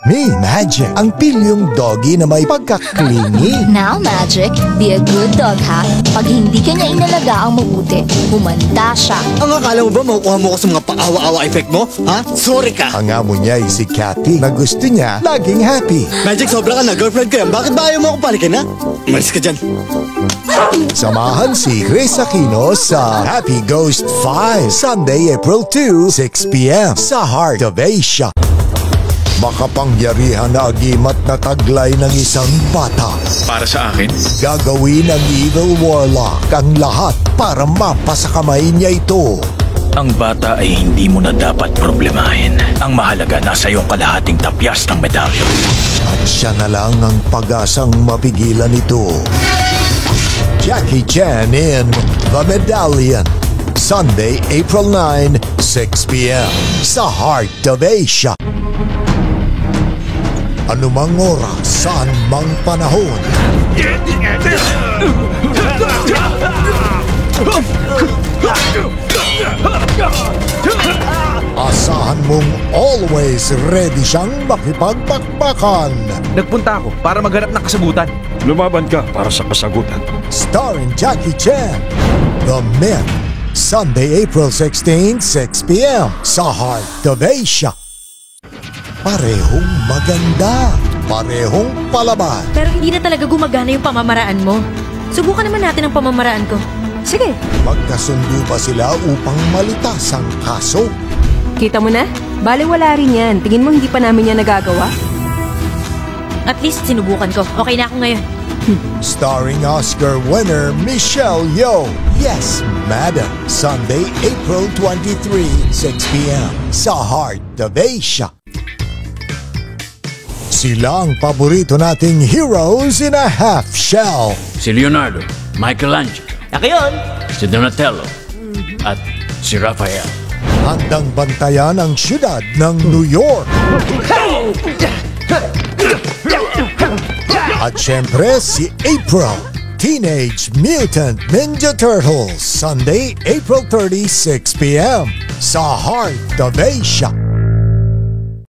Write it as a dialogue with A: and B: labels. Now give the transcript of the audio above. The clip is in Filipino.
A: Me Magic, ang pilyong doggy na may pagkaklingi.
B: Now, Magic, be a good dog, ha? Pag hindi ka niya inalaga ang mabuti, humanda siya.
C: Ang akala mo ba makukuha mo ko sa mga paawa-awa effect mo? Ha? Sorry ka!
A: Ang amo niya ay si Cathy na gusto niya laging happy.
C: Magic, sobra ka na. Girlfriend ko yan. Bakit ba ayaw mo ako palikin, ha? Umalis ka dyan.
A: Samahan si Chris Aquino sa Happy Ghost 5, Sunday, April 2, 6 p.m. sa Heart of Asia. Makapangyarihan na agimat na taglay ng isang bata.
D: Para sa akin?
A: Gagawin ng Evil Warlock ang lahat para mapasa kamay niya ito.
D: Ang bata ay hindi mo na dapat problemahin. Ang mahalaga nasa iyong kalahating tapyas ng medalyon.
A: At siya na lang ang pag-asang mapigilan ito. Jackie Chan in The Medallion. Sunday, April 9, 6 p.m. sa Heart of Asia. Anumang oras, saan mang panahon. Asahan mong always ready siyang makipagbakbakan.
E: Nagpunta ako para maghanap ng kasagutan.
F: Lumaban ka para sa kasagutan.
A: Starring Jackie Chan, The Myth. Sunday, April 16, 6 p.m. sa Heart of Asia. Parehong maganda, parehong palaban.
G: Pero hindi na talaga gumagana yung pamamaraan mo. Subukan naman natin ang pamamaraan ko. Sige.
A: Magkasundo ba sila upang malitas ang kaso?
H: Kita mo na? Baliwala rin yan. Tingin mo hindi pa namin yan nagagawa?
G: At least sinubukan ko. Okay na ako ngayon.
A: Starring Oscar winner Michelle Yeoh. Yes, Madam. Sunday, April 23, 6 p.m. sa Heart of Asia. Sila ang paborito nating heroes in a half shell.
I: Si Leonardo, Michelangelo,
C: Ako yun!
I: si Donatello, at si Raphael.
A: Handang bantayan ang syudad ng New York. At syempre si April, Teenage Mutant Ninja Turtles. Sunday, April 30, 6 p.m. sa Heart of Asia.